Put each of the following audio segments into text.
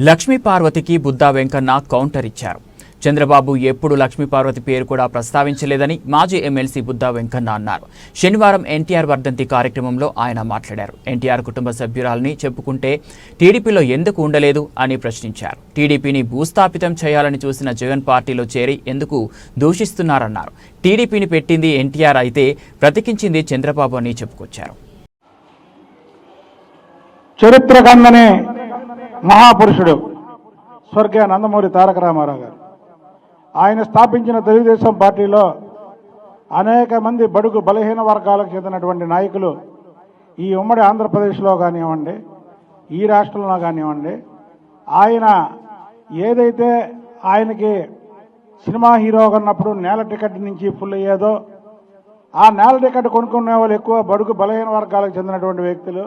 లక్ష్మీ పార్వతికి బుద్దా వెంకన్న కౌంటర్ ఇచ్చారు. చంద్రబాబు ఎప్పుడు లక్ష్మీ పార్వతి పేరు కూడా ప్రస్తావించలేదని మాజీ ఎమ్మెల్సీ బుద్దా వెంకన్న అన్నారు. శనివారం ఎన్టీఆర్ వర్ధంతి కార్యక్రమంలో ఆయన మాట్లాడారు. ఎన్టీఆర్ కుటుంబ సభ్యురాలని చెప్పుకుంటే టీడీపీలో ఎందుకు ఉండలేదు అని ప్రశ్నించారు. టీడీపీని భూస్థాపితం చేయాలని చూసిన జగన్ పార్టీలో చేరి ఎందుకు దూషిస్తున్నారన్నారు. టీడీపీని పెట్టింది ఎన్టీఆర్ అయితే బ్రతికించింది చంద్రబాబు అని చెప్పుకొచ్చారు. చరిత్ర కందని మహాపురుషుడు స్వర్గీయ నందమూరి తారక రామారావు గారు ఆయన స్థాపించిన తెలుగుదేశం పార్టీలో అనేక మంది బడుగు బలహీన వర్గాలకు చెందినటువంటి నాయకులు ఈ ఉమ్మడి ఆంధ్రప్రదేశ్లో కానివ్వండి, ఈ రాష్ట్రంలో కానివ్వండి, ఆయన ఏదైతే ఆయనకి సినిమా హీరోగా ఉన్నప్పుడు నేల టికెట్ నుంచి ఫుల్ అయ్యేదో ఆ నేల టికెట్ కొనుక్కునే వాళ్ళు ఎక్కువ బడుగు బలహీన వర్గాలకు చెందినటువంటి వ్యక్తులు,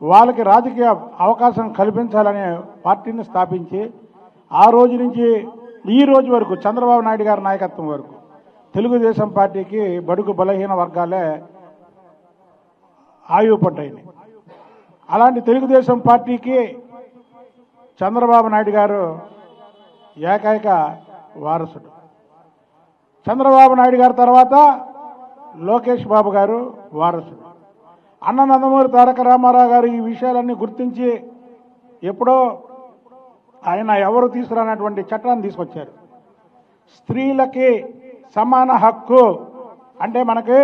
వాళ్ళకి రాజకీయ అవకాశం కల్పించాలనే పార్టీని స్థాపించి ఆ రోజు నుంచి ఈ రోజు వరకు చంద్రబాబు నాయుడు గారి నాయకత్వం వరకు తెలుగుదేశం పార్టీకి బడుగు బలహీన వర్గాలే ఆయువు పట్టాయి. అలాంటి తెలుగుదేశం పార్టీకి చంద్రబాబు నాయుడు గారు ఏకైక వారసుడు. చంద్రబాబు నాయుడు గారి తర్వాత లోకేష్ బాబు గారు వారసుడు. అన్న నందమూరి తారక రామారావు గారు ఈ విషయాలన్నీ గుర్తించి ఎప్పుడో ఆయన ఎవరు తీసుకురానటువంటి చట్టాన్ని తీసుకొచ్చారు. స్త్రీలకి సమాన హక్కు అంటే మనకి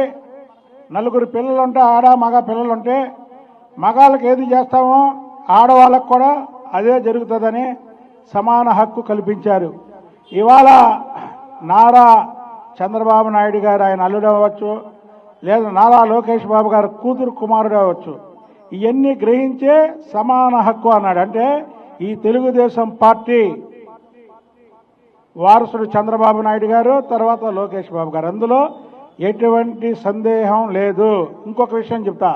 నలుగురు పిల్లలుంటే ఆడ మగ పిల్లలుంటే మగాళ్ళకి ఏది చేస్తామో ఆడవాళ్ళకు కూడా అదే జరుగుతుందని సమాన హక్కు కల్పించారు. ఇవాళ నారా చంద్రబాబు నాయుడు గారు ఆయన అల్లుడు అవ్వచ్చు, లేదా నారా లోకేష్ బాబు గారు కూతురు కుమారుడు అవ్వచ్చు, ఇవన్నీ గ్రహించే సమాన హక్కు అన్నాడు. అంటే ఈ తెలుగుదేశం పార్టీ వారసుడు చంద్రబాబు నాయుడు గారు, తర్వాత లోకేష్ బాబు గారు, అందులో ఎటువంటి సందేహం లేదు. ఇంకొక విషయం చెప్తా.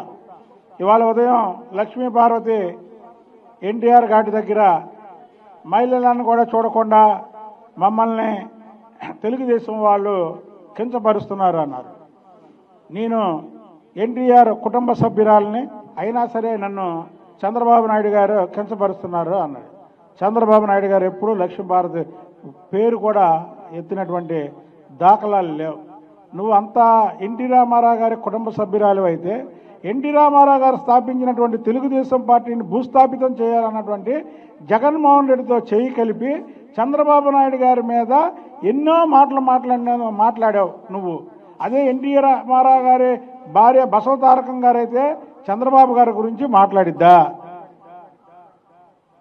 ఇవాళ ఉదయం లక్ష్మీ పార్వతి ఎన్టీఆర్ ఘాటి దగ్గర మహిళలను కూడా చూడకుండా మమ్మల్ని తెలుగుదేశం వాళ్ళు కించపరుస్తున్నారు అన్నారు. నేను ఎన్టీఆర్ కుటుంబ సభ్యురాలని అయినా సరే నన్ను చంద్రబాబు నాయుడు గారు కించపరుస్తున్నారు అన్నాడు. చంద్రబాబు నాయుడు గారు ఎప్పుడూ లక్ష్మీ భారతి పేరు కూడా ఎత్తినటువంటి దాఖలాలు లేవు. నువ్వు అంతా ఎన్టీ రామారావు గారి కుటుంబ సభ్యురాలు అయితే ఎన్టీ రామారావు గారు స్థాపించినటువంటి తెలుగుదేశం పార్టీని భూస్థాపితం చేయాలన్నటువంటి జగన్మోహన్ రెడ్డితో చేయి కలిపి చంద్రబాబు నాయుడు గారి మీద ఎన్నో మాట్లాడావు నువ్వు. అదే ఎన్టీ రామారావు గారి భార్య బసవతారకం గారైతే చంద్రబాబు గారి గురించి మాట్లాడిద్దా?